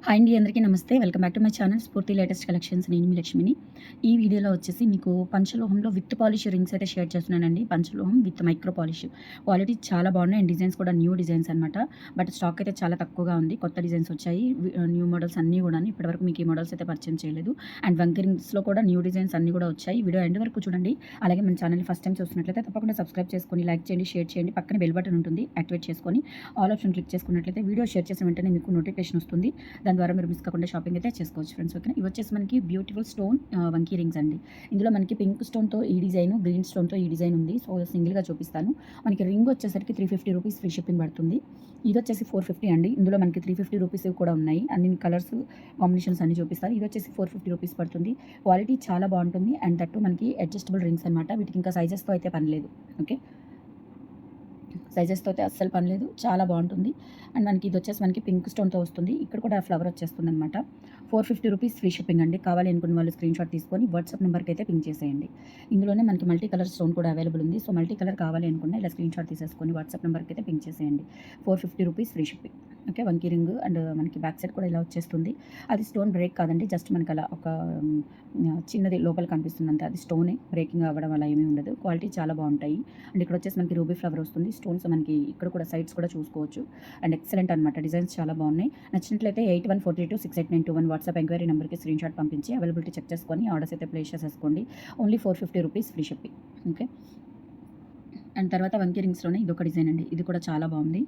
Hi అండి, అందరికీ నమస్తే. Welcome back to my channel స్ఫూర్తి లేటెస్ట్ కలెక్షన్స్. నేను మీ లక్ష్మిని. ఈ వీడియోలో వచ్చేసి మీకు పంచలోహంలో విత్ పాలిష్ రింగ్స్ అయితే షేర్ చేస్తున్నానండి. పంచలోహం విత్ మైక్రో పాలిష్. క్వాలిటీ చాలా బాగున్నాయి అండ్ డిజైన్స్ కూడా న్యూ డిజైన్స్ అనమాట. బట్ స్టాక్ అయితే చాలా తక్కువగా ఉంది. కొత్త డిజైన్స్ వచ్చాయి. న్యూ మోడల్స్ అన్నీ కూడా ఇప్పటివరకు మీకు ఈ మోడల్స్ అయితే పరిచయం చేయలేదు. అండ్ వంకీ రింగ్స్లో కూడా న్యూ డిజైన్స్ అన్నీ కూడా వచ్చాయి. వీడియో ఎండ్ వరకు చూడండి. అలాగే మన ఛానల్ని ఫస్ట్ టైం చూస్తున్నట్లయితే తప్పకుండా సబ్స్క్రైబ్ చేసుకొని లైక్ చేయండి, షేర్ చేయండి. పక్కన బెల్ బటన్ ఉంటుంది, యాక్టివేట్ చేసుకొని ఆల్ ఆప్షన్ క్లిక్ చేసుకున్నట్లయితే వీడియో షేర్ చేసిన వెంటనే మీకు నోటిఫికేషన్ వస్తుంది. దాని ద్వారా మీరు మిస్ కాకుండా షాపింగ్ అయితే చేసుకోవచ్చు ఫ్రెండ్స్. ఓకే, ఇవి వచ్చేసి మనకి బ్యూటిఫుల్ స్టోన్ వంకీ రింగ్స్ అండి. ఇందులో మనకి పింక్ స్టోన్తో ఈ డిజైన్, గ్రీన్ స్టోన్తో ఈ డిజైన్ ఉంది. సో సింగిల్గా చూపిస్తాను. మనకి రింగ్ వచ్చేసరికి 350 రూపీస్ ఫ్రీ షిప్పింగ్ పడుతుంది. ఇది వచ్చేసి 450 అండి. ఇందులో మనకి 350 రూపీస్ కూడా ఉన్నాయి. అన్ని కలర్స్ కాంబినేషన్స్ అన్ని చూపిస్తారు. ఇది వచ్చేసి 450 రూపీస్ పడుతుంది. క్వాలిటీ చాలా బాగుంటుంది అండ్ దట్టు మనకి అడ్జస్టబుల్ రింగ్స్ అనమాట. వీటికి ఇంకా సైజెస్తో అయితే పని లేదు. ఓకే, సైజెస్తో అయితే అస్సలు పని లేదు, చాలా బాగుంటుంది. అండ్ మనకి ఇది వచ్చేసి మనకి పింక్ స్టోన్తో వస్తుంది. ఇక్కడ కూడా ఫ్లవర్ వచ్చేస్తుంది అనమాట. 450 రూపీస్ ఫ్రీ షిప్పింగ్ అండి. కావాలి అనుకున్న వాళ్ళు స్క్రీన్ షాట్ తీసుకొని వాట్సాప్ నెంబర్కి అయితే పింక్ చేసేయండి. ఇందులోనే మనకి మల్టీ కలర్ స్టోన్ కూడా అవైలబుల్ ఉంది. సో మల్టీ కలర్ కావాలి అనుకున్న ఇలా స్క్రీన్ షాట్ తీసేసుకొని వాట్సాప్ నెంబర్కి అయితే పింక్ చేసేయండి. 450 రూపీస్ ఫ్రీ షిప్పింగ్. ఓకే, వంకీ రింగ్ అండ్ మనకి బ్యాక్ సైడ్ కూడా ఇలా వచ్చేస్తుంది. అది స్టోన్ బ్రేక్ కాదండి, జస్ట్ మనకి అలా ఒక చిన్నది లోపల కనిపిస్తుంది అంతే. అది స్టోనే, బ్రేకింగ్ అవ్వడం అలా ఏమీ ఉండదు. క్వాలిటీ చాలా బాగుంటాయి. అండ్ ఇక్కడ వచ్చేసి మనకి రూబీ ఫ్లవర్ వస్తుంది. స్టోన్స్ మనకి ఇక్కడ కూడా సైడ్స్ కూడా చూసుకోవచ్చు. అండ్ ఎక్సలెంట్ అనమాట. డిజైన్స్ చాలా బాగున్నాయి. నచ్చినట్లయితే 8142268921 వాట్సాప్ ఎంక్వైరీ నెంబర్కి స్క్రీన్ షాట్ పంపించి అవైలబిలిటీ చెక్ చేసుకొని ఆర్డర్స్ అయితే ప్లేస్ చేసేసుకోండి. Only 450 rupees free shipping. Okay, and తర్వాత వంకీ రింగ్స్లోనే ఇది ఒక డిజైన్ అండి. ఇది కూడా చాలా బాగుంది.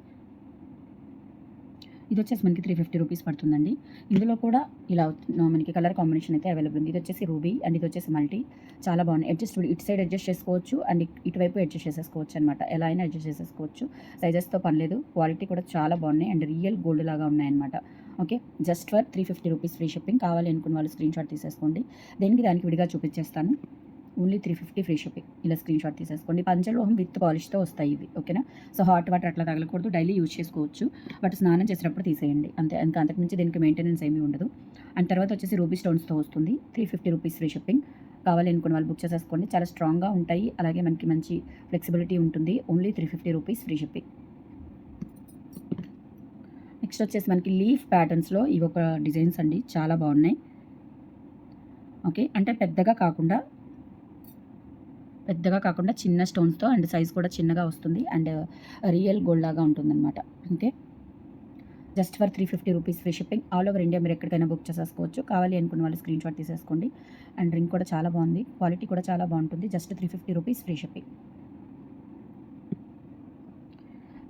ఇది వచ్చేసి మనకి 350 రూపీస్ పడుతుందండి. ఇందులో కూడా ఇలా మనకి కలర్ కాంబినేషన్ అయితే అవైలబుల్ ఉంది. ఇది వచ్చేసి రూబీ అండ్ ఇది వచ్చేసి మల్టీ. చాలా బాగుంది. అడ్జస్ట్ ఇటు సైడ్ అడ్జస్ట్ చేసుకోవచ్చు అండ్ ఇటువైపు అడ్జస్ట్ చేసేసుకోవచ్చు అనమాట. ఎలా అయినా అడ్జస్ట్ చేసేసుకోవచ్చు. సైజెస్తో పని లేదు. క్వాలిటీ కూడా చాలా బాగున్నాయి అండ్ రియల్ గోల్డ్ లాగా ఉన్నాయన్నమాట. Okay, just for 350 rupees free shipping. కావాలి అనుకున్న వాళ్ళు స్క్రీన్ షాట్ తీసేసుకోండి. దానికి విడిగా చూపించేస్తాను. Only 350 free shipping. ఇలా స్క్రీన్ షాట్ తీసేసుకోండి. పంచలోహం విత్ పాలిష్తో వస్తాయి ఇవి. ఓకేనా, సో హాట్ వాటర్ అట్లా తగలకూడదు. డైలీ యూజ్ చేసుకోవచ్చు. బట్ స్నానం చేసేటప్పుడు తీసేయండి అంతే. ఇంకా అంతకుమించి దీనికి మెయింటెనెన్స్ ఏమీ ఉండదు. అండ్ తర్వాత వచ్చేసి రూబీ స్టోన్స్తో వస్తుంది. 350 రూపీస్ ఫ్రీ షిప్పింగ్. కావాలి అనుకున్న వాళ్ళు బుక్ చేసేసుకోండి. చాలా స్ట్రాంగ్గా ఉంటాయి. అలాగే మనకి మంచి ఫ్లెక్సిబిలిటీ ఉంటుంది. Only 350 rupees free shipping. Next వచ్చేసి మనకి లీఫ్ ప్యాటర్న్స్లో ఇవి ఒక డిజైన్స్ అండి. చాలా బాగున్నాయి. ఓకే, అంటే పెద్దగా కాకుండా చిన్న స్టోన్స్తో అండ్ సైజ్ కూడా చిన్నగా వస్తుంది అండ్ రియల్ గోల్డ్ లాగా ఉంటుందన్నమాట. Okay, just for 350 rupees free shipping. All over India మీరు ఎక్కడికైనా బుక్ చేసేసుకోవచ్చు. కావాలి అనుకున్న వాళ్ళు స్క్రీన్ షాట్ తీసేసుకోండి. అండ్ రింగ్ కూడా చాలా బాగుంది. క్వాలిటీ కూడా చాలా బాగుంటుంది. Just 350 rupees free shipping.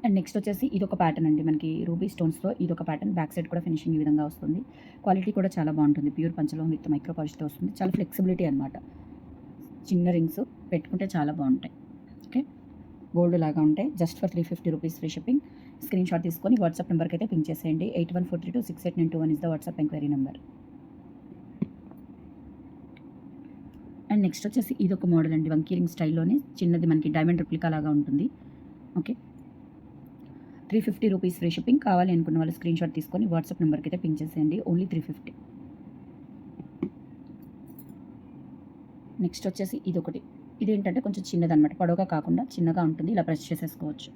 And next వచ్చేసి ఇది ఒక ప్యాటర్న్ అండి. మనకి రూబీ స్టోన్స్తో ఇది ఒక ప్యాటర్న్. బ్యాక్ సైడ్ కూడా ఫినిషింగ్ ఈ విధంగా వస్తుంది. క్వాలిటీ కూడా చాలా బాగుంటుంది. ప్యూర్ పంచలోహం విత్ మైక్రో పాలిష్తో వస్తుంది. చాలా ఫ్లెక్సిబిలిటీ అనమాట. చిన్న రింగ్స్ పెట్టుకుంటే చాలా బాగుంటాయి. ఓకే, గోల్డ్ లాగా ఉంటాయి. Just for 350 rupees free shipping. Screen shot తీసుకొని వాట్సాప్ నెంబర్కి అయితే పింక్ చేసేయండి. 8143268921 is the WhatsApp enquiry number. And next వచ్చేసి ఇది ఒక మోడల్ అండి. వంకీ రింగ్ స్టైల్లోనే చిన్నది మనకి డైమండ్ రిప్లికా లాగా ఉంటుంది. Okay, 350 rupees free shipping. కావాలి అనుకున్న వాళ్ళు స్క్రీన్ షాట్ తీసుకొని వాట్సాప్ నెంబర్కి అయితే పింక్ చేసేయండి. ఓన్లీ 350. నెక్స్ట్ వచ్చేసి ఇదొకటి. ఇదేంటంటే కొంచెం చిన్నదనమాట. పొడవుగా కాకుండా చిన్నగా ఉంటుంది. ఇలా ప్రెస్ చేసేసుకోవచ్చు.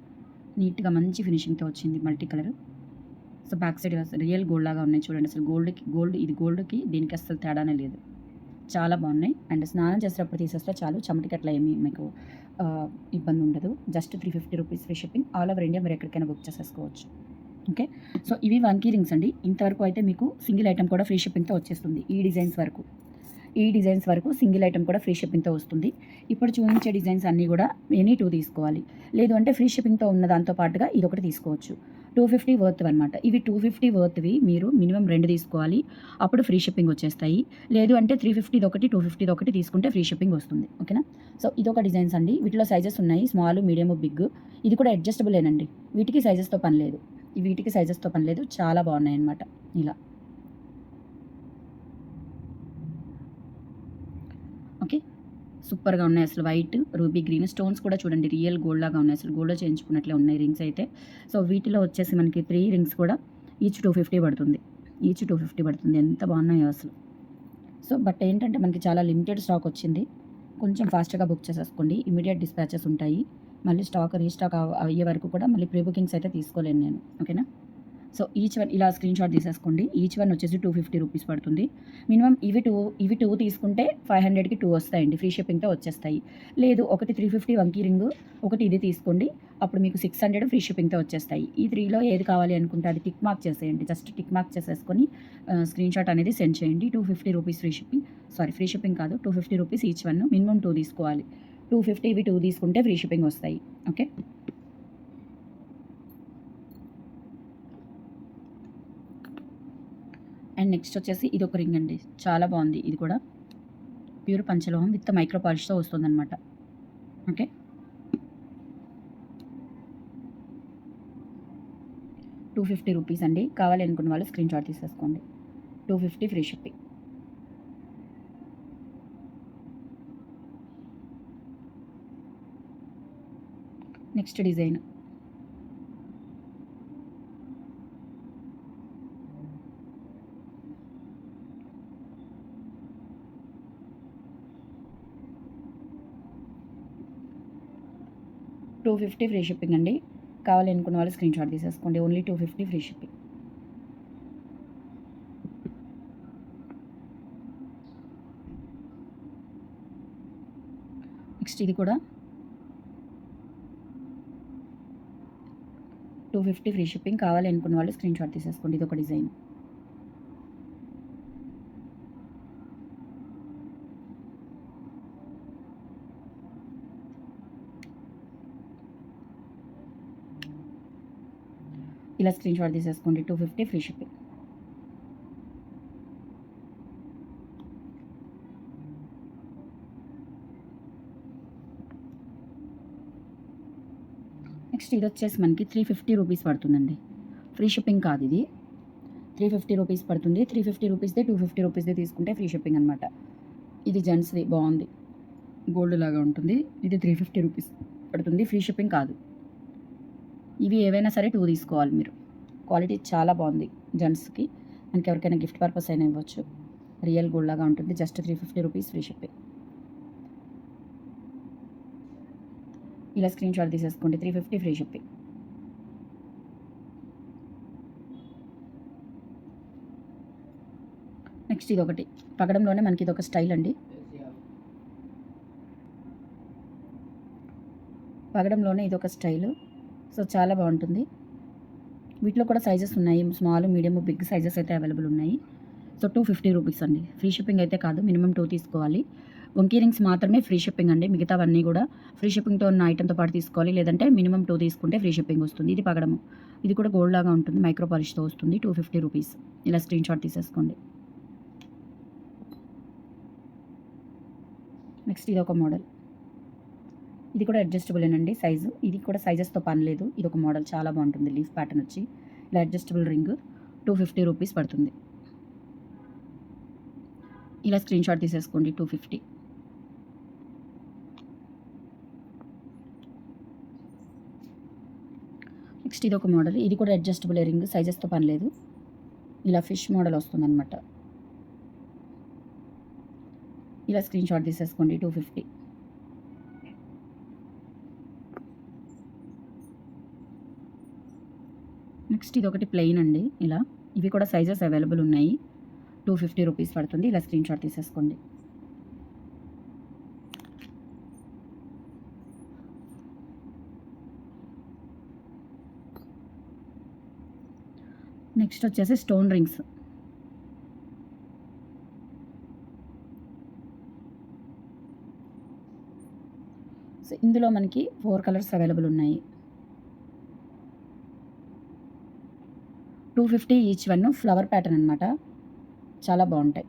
నీట్గా మంచి ఫినిషింగ్తో వచ్చింది multi colour. So back side real gold లాగా ఉన్నాయి చూడండి. అసలు ఇది గోల్డ్కి దీనికి అసలు తేడానే లేదు. చాలా బాగున్నాయి. అండ్ స్నానం చేసేటప్పుడు తీసేస్తే చాలు, చెమటికి అట్లా ఏమీ మీకు ఇబ్బంది ఉండదు. Just 350 rupees free shipping. All over India మీరు ఎక్కడికైనా బుక్ చేసేసుకోవచ్చు. ఓకే, సో ఇవి వంకీ రింగ్స్ అండి. ఇంతవరకు అయితే మీకు సింగిల్ ఐటమ్ కూడా ఫ్రీ షిప్పింగ్తో వచ్చేస్తుంది. ఈ డిజైన్స్ వరకు సింగిల్ ఐటమ్ కూడా ఫ్రీ షిప్పింగ్తో వస్తుంది. ఇప్పుడు చూపించే డిజైన్స్ అన్నీ కూడా ఎనీ 2 తీసుకోవాలి. లేదు అంటే ఫ్రీ షిప్పింగ్తో ఉన్న దాంతో పాటుగా ఇది ఒకటి తీసుకోవచ్చు. 250 వర్త్ అనమాట. ఇవి 250 వర్త్వి మీరు మినిమం 2 తీసుకోవాలి. అప్పుడు ఫ్రీ షిప్పింగ్ వచ్చేస్తాయి. లేదు అంటే 350 ఒకటి 250 ఒకటి తీసుకుంటే ఫ్రీ షిప్పింగ్ వస్తుంది. ఓకేనా, సో ఇదొక డిజైన్స్ అండి. వీటిలో సైజెస్ ఉన్నాయి. Small, medium, big. ఇది కూడా అడ్జస్టబులేనండి. వీటికి సైజెస్తో పని లేదు. చాలా బాగున్నాయి అన్నమాట. ఇలా ఓకే, సూపర్గా ఉన్నాయి. అసలు వైట్, రూబీ గ్రీన్ స్టోన్స్ కూడా చూడండి రియల్ గోల్డ్ లాగా ఉన్నాయి. అసలు గోల్డ్లో చేయించుకున్నట్లే ఉన్నాయి రింగ్స్ అయితే. సో వీటిలో వచ్చేసి మనకి 3 రింగ్స్ కూడా ఈచ్ 250 పడుతుంది. ఎంత బాగున్నాయో అసలు. సో బట్ ఏంటంటే మనకి చాలా లిమిటెడ్ స్టాక్ వచ్చింది. కొంచెం ఫాస్ట్గా బుక్ చేసేసుకోండి. ఇమీడియట్ డిస్పాచెస్ ఉంటాయి. మళ్ళీ స్టాక్ రీస్టాక్ అయ్యే వరకు కూడా మళ్ళీ ప్రీ బుకింగ్స్ అయితే తీసుకోలేను నేను. ఓకేనా, సో ఈచ్ వన్ ఇలా స్క్రీన్‌షాట్ తీసేసుకోండి. ఈచ్ వన్ వచ్చేసి 250 రూపీస్ పడుతుంది. మినిమమ్ ఇవి 2 తీసుకుంటే 500కి 2 వస్తాయండి. ఫ్రీ షిప్పింగ్‌తో వచ్చేస్తాయి. లేదు ఒకటి 350 వంకీ రింగు, ఒకటి ఇది తీసుకోండి. అప్పుడు మీకు 600 ఫ్రీ షిప్పింగ్‌తో వచ్చేస్తాయి. ఈ 3లో ఏది కావాలి అనుకుంటే అది టిక్ మార్క్ చేసేయండి. జస్ట్ టిక్ మార్క్ చేసేసుకొని స్క్రీన్‌షాట్ అనేది సెండ్ చేయండి. 250 rupees free shipping. Free shipping కాదు. 250 రూపీస్ ఈచ్ వన్. మినిమమ్ 2 తీసుకోవాలి. 250 ఇవి 2 తీసుకుంటే ఫ్రీ షిప్పింగ్ వస్తాయి. ఓకే. అండ్ నెక్స్ట్ వచ్చేసి ఇదొక రింగ్ అండి. చాలా బాగుంది. ఇది కూడా ప్యూర్ పంచలోహం విత్ మైక్రో పాలిష్‌తో వస్తుందన్నమాట. ఓకే. రూ. 250 అండి. కావాలి అనుకున్న వాళ్ళు స్క్రీన్‌షాట్ తీసేసుకోండి. 250 free shipping. Next design. $250 free shipping అండి. కావాలి అనుకున్న వాళ్ళు స్క్రీన్‌షాట్ తీసేసుకోండి. Only 250 free shipping. నెక్స్ట్ ఇది కూడా 250 ఫ్రీ షిప్పింగ్. కావాలి అనుకున్న వాళ్ళు స్క్రీన్‌షాట్ తీసేసుకోండి. ఇదొక డిజైన్. ఇలా స్క్రీన్‌షాట్ తీసేసుకోండి. 250 ఫ్రీ షిప్పింగ్. నెక్స్ట్ ఇది వచ్చేసి మనకి 350 రూపీస్ పడుతుందండి. ఫ్రీ షిప్పింగ్ కాదు ఇది. 350 రూపీస్ పడుతుంది. 350 రూపీస్‌దే 250 రూపీస్‌దే తీసుకుంటే ఫ్రీ షిప్పింగ్ అనమాట. ఇది జెంట్స్‌ది బాగుంది. గోల్డ్ లాగా ఉంటుంది. ఇది 350 రూపీస్ పడుతుంది. ఫ్రీ షిప్పింగ్ కాదు. ఇవి ఏవైనా సరే 2 తీసుకోవాలి మీరు. క్వాలిటీ చాలా బాగుంది. జెంట్స్‌కి మనకి ఎవరికైనా గిఫ్ట్ పర్పస్ అయినా ఇవ్వచ్చు. రియల్ గోల్డ్ లాగా ఉంటుంది. Just 350 rupees free shipping. ఇలా స్క్రీన్‌షాట్ తీసేసుకోండి. 350 ఫ్రీ షిప్పింగ్. నెక్స్ట్ ఇదొకటి. పగడంలోనే మనకి ఇదొక స్టైల్ అండి. పగడంలోనే ఇదొక స్టైలు. సో చాలా బాగుంటుంది. వీటిలో కూడా సైజెస్ ఉన్నాయి. స్మాల్, మీడియం, బిగ్ సైజెస్ అయితే అవైలబుల్ ఉన్నాయి. సో 250 రూపీస్ అండి. ఫ్రీ షిప్పింగ్ అయితే కాదు. మినిమమ్ 2 తీసుకోవాలి. వంకీ రింగ్స్ మాత్రమే ఫ్రీ షిప్పింగ్ అండి. మిగతావన్నీ కూడా ఫ్రీ షిప్పింగ్‌తో ఉన్న ఐటెమ్‌తో పాటు తీసుకోవాలి. లేదంటే మినిమమ్ 2 తీసుకుంటే ఫ్రీ షిప్పింగ్ వస్తుంది. ఇది పగడము. ఇది కూడా గోల్డ్ లాగా ఉంటుంది. మైక్రో పాలిష్‌తో వస్తుంది. 250 రూపీస్. ఇలా స్క్రీన్‌షాట్ తీసేసుకోండి. నెక్స్ట్ ఇదొక మోడల్. ఇది కూడా అడ్జస్టబులేనండి సైజు. ఇది కూడా సైజెస్‌తో పని లేదు. ఇదొక మోడల్ చాలా బాగుంటుంది. లీఫ్ ప్యాటర్న్ వచ్చి ఇలా అడ్జస్టబుల్ రింగ్ 250 రూపీస్ పడుతుంది. ఇలా స్క్రీన్‌షాట్ తీసేసుకోండి. 250. నెక్స్ట్ ఇదొక మోడల్. ఇది కూడా అడ్జస్టబుల్ రింగ్. సైజెస్‌తో పని లేదు. ఇలా ఫిష్ మోడల్ వస్తుందన్నమాట. ఇలా స్క్రీన్‌షాట్ తీసేసుకోండి. 250. నెక్స్ట్ ఇదొకటి ప్లెయిన్ అండి. ఇలా ఇవి కూడా సైజెస్ అవైలబుల్ ఉన్నాయి. 250 రూపీస్ పడుతుంది. ఇలా స్క్రీన్‌షాట్ తీసేసుకోండి. నెక్స్ట్ వచ్చేసి స్టోన్ రింగ్స్. సో ఇందులో మనకి 4 కలర్స్ అవైలబుల్ ఉన్నాయి. 250 ఈచ్ వన్. ఫ్లవర్ ప్యాటర్న్ అనమాట. చాలా బాగుంటాయి.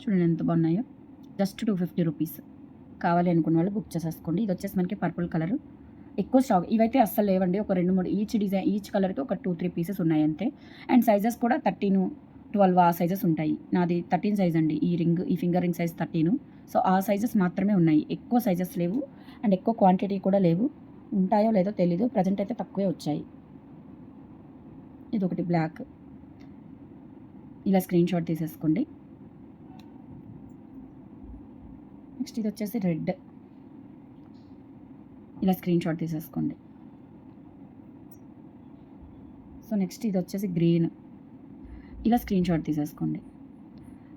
చూడండి ఎంత బాగున్నాయో. Just 250 rupees. కావాలి అనుకున్న వాళ్ళు బుక్ చేసేసుకోండి. ఇది వచ్చేసి మనకి పర్పుల్ కలర్. ఎక్కువ స్టాక్ ఇవైతే అస్సలు లేవండి. ఒక 2, 3 ఈచ్ డిజైన్ ఈచ్ కలర్‌కి ఒక 2, 3 పీసెస్ ఉన్నాయి అంతే. అండ్ సైజెస్ కూడా 13, 12 ఆ సైజెస్ ఉంటాయి. నాది 13 సైజ్ అండి. ఈ ఫింగర్ రింగ్ సైజ్ 13. సో ఆ సైజెస్ మాత్రమే ఉన్నాయి. ఎక్కువ సైజెస్ లేవు. అండ్ ఎక్కువ క్వాంటిటీ కూడా లేవు. ఉంటాయో లేదో తెలీదు. ప్రెజెంట్ అయితే తక్కువే వచ్చాయి. ఇదొకటి బ్లాక్. ఇలా స్క్రీన్‌షాట్ తీసేసుకోండి. నెక్స్ట్ ఇది వచ్చేసి రెడ్, ఇలా స్క్రీన్ షాట్ తీసేసుకోండి. సో నెక్స్ట్ ఇది వచ్చేసి గ్రీన్, ఇలా స్క్రీన్ షాట్ తీసేసుకోండి.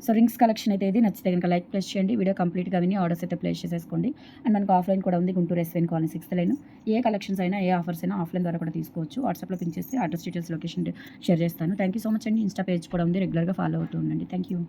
సో రింగ్స్ కలెక్షన్ అయితే ఇది నచ్చితే కనుక లైక్ ప్లేస్ చేయండి. వీడియో కంప్లీట్గా విని ఆర్డర్స్ అయితే ప్లేస్ చేసేసుకోండి. అండ్ మనకు ఆఫ్లైన్ కూడా ఉంది, Guntur SVN colony 6th line. ఏ కలెక్షన్స్ అయినా ఏ ఆఫర్స్ అయినా ఆఫ్లైన్ ద్వారా కూడా తీసుకోవచ్చు. వాట్సాప్లో పిన్ చేస్తే అడ్రస్ డీటెయిల్స్ లొకేషన్ షేర్ చేస్తాను. థ్యాంక్ యూ సో మచ్ అండి. ఇన్స్టా పేజ్ కూడా ఉంది, రెగ్యులర్గా ఫాలో అవుతూ ఉండండి. Thank you.